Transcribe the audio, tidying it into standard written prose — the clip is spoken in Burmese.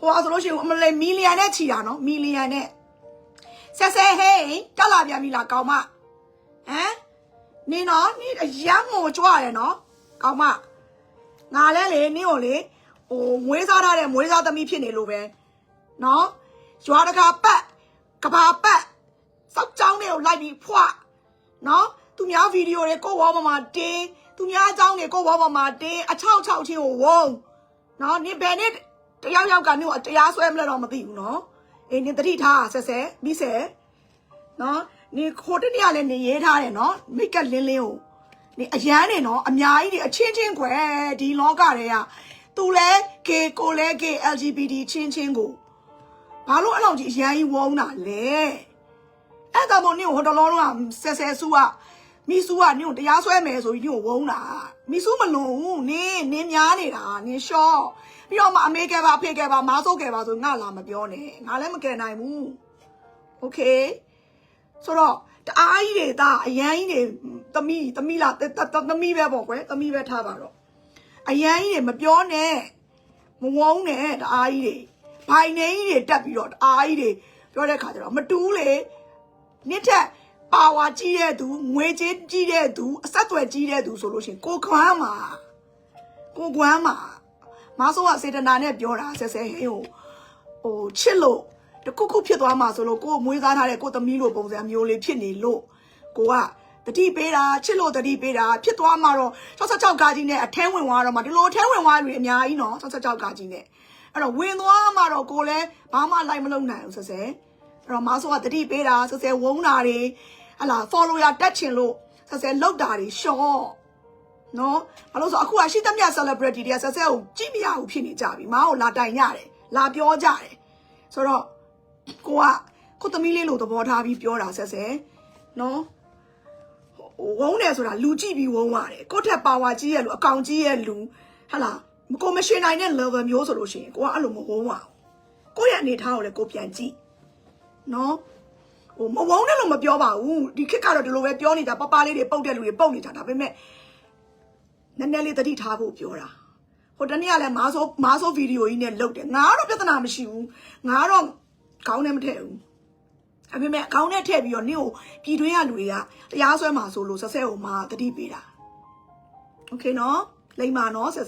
ဟိုဆိုလို့ရှိရင်အမလေးမီလီယံနဲ့ချီတာနော်မီလီယံနဲ့ဆက်ဟေးတက်လာပြန်ပြီလားကောင်မဟမ်နင်နော်နင်အရမ်းကိုကြွရတယ်နော်ကောင်မငါလဲလေနင်ကိုလေဟိုမွေးစားထားတဲ့မွေးစားသမီးဖြစ်နေလို့ပဲနော်ရွာတကာပတ်ကဘာပတ်စောက်ကြောင်းတွေကိုလိုက်ပြီးဖွာနော်သူများဗီဒီယိုတွေကိုဝေါ်ပေါ်မှာတင်းသူများအကြောင်းတွေကိုဝေါ်ပေါ်မှာတင်းအချောက်ချင်းကိုဝုံနော်နင်ဘယ်နဲ့တယောက်ကနင်ကိုတရားဆွဲမလဲတော့မသိဘူးနော်အေးနင်တတိထားဆက်မိဆယ်နော်နင်ခိုတနေ့ကလည်းနင်ရေးထားတယ်နော်မိတ်ကလင်းကိုနင်အရန်နေနော်အများကြီးတွေအချင်းချင်းခွဲဒီလောကတွေကသူလဲ gay ကိုလဲ gay LGBT ချင်းကိုဘာလို့အဲ့လောက်ကြီးအရန်ကြီးဝုန်းတာလဲအဲ့ဒါမို့နင်ဟိုတလောလုံးကဆက်ဆူကမိဆူကနင်ကိုတရားဆွဲမယ်ဆိုပြီးနင်ကိုဝုန်းတာမိဆူမလွန်ဘူးနင်များနေတာနင်ရှော့ပြီးတော့မှအမေကဲပါဖေကဲပါမားစိုးကဲပါဆိုငါလာမပြောနဲ့ငါလည်းမကဲနိုင်ဘူးโอเคဆိုတော့တအားကြီးတွေဒါအရန်ကြီးတွေသမီးလားသမီးပဲပေါ့ကွယ်သမီးပဲထားပါတော့အရန်ကြီးတွေမပြောနဲ့မဝုန်းနဲ့တအားကြီးတွေဘိုင်နေကြီးတွေတက်ပြီးတော့တအားကြီးတွေပြောတဲ့ခါကျတော့မတူးလေနှစ်ထက်ပါဝါကြီးတဲ့သူငွေကြေးကြီးတဲ့သူအဆက်သွယ်ကြီးတဲ့သူဆိုလို့ရှိရင်ကိုကွမ်းမှာမဆိုးကစေတနာနဲ့ပြောတာဆက်ဟင်းဟိုချစ်လို့တခုခုဖြစ်သွားမှာဆိုလို့ကိုမွေးသားထားတဲ့ကိုသမီးလိုပုံစံမျိုးလေးဖြစ်နေလို့ကိုကတတိပေးတာချစ်လို့တတိပေးတာဖြစ်သွားမှာတော့66ကားကြီးနဲ့အထဲဝင်သွားတော့မှဒီလိုအထဲဝင်သွားပြီအများကြီးနော်66ကားကြီးနဲ့အဲ့တော့ဝင်သွားမှတော့ကိုလည်းဘာမှလိုက်မလုပ်နိုင်ဘူးဆက်အဲ့တော့မဆိုးကတတိပေးတာဆက်ဝုန်းတာတွေဟလာ follower တက်ချင်လို့ဆက်လောက်တာတွေရှော့နော်ဘာလို့ဆိုအခုကရှိသမျှ celebrity တွေကဆက်ကိုကြည့်မရဘူးဖြစ်နေကြပြီမောင်ကိုလာတိုင်ရတယ်လာပြောကြတယ်ဆိုတော့ကိုသမီးလေးလိုသဘောထားပြီးပြောတာဆက်နော်ဝုန်းတယ်ဆိုတာလူကြည့်ပြီးဝုန်းရတယ်ကိုထက်ပါဝါကြီးရဲ့လူအကောင်ကြီးရဲ့လူဟလာကိုမရှင်နိုင်တဲ့ level မျိုးဆိုလို့ရှိရင်ကိုကအဲ့လိုမဝုန်းပါဘူးကိုရဲ့အနေထားကိုလည်းကိုပြန်ကြည့်နော်ဟိုမဝုန်းတယ်လို့မပြောပါဘူးဒီခေတ်ကတော့ဒီလိုပဲပြောနေတာပလေးတွေပုတ်တဲ့လူတွေပုတ်နေတာဒါပေမဲ့နည်းနည်းလေးတတိထားဖို့ပြောတာဟိုတနေ့ကလည်းမားဆိုဗီဒီယိုကြီးနဲ့လုပ်တယ်ငါကတော့ပြဿနာမရှိဘူးငါကတော့ခေါင်းနဲ့မထည့်ဘူးအဖေမဲ့ခေါင်းနဲ့ထည့်ပြီးတော့နင့်ကိုပြည်တွင်းကလူတွေကတရားစွဲမှာဆိုလို့ဆက်ကိုမှတတိပေးတာโอเคနော်လိမ္မာနော်ဆက်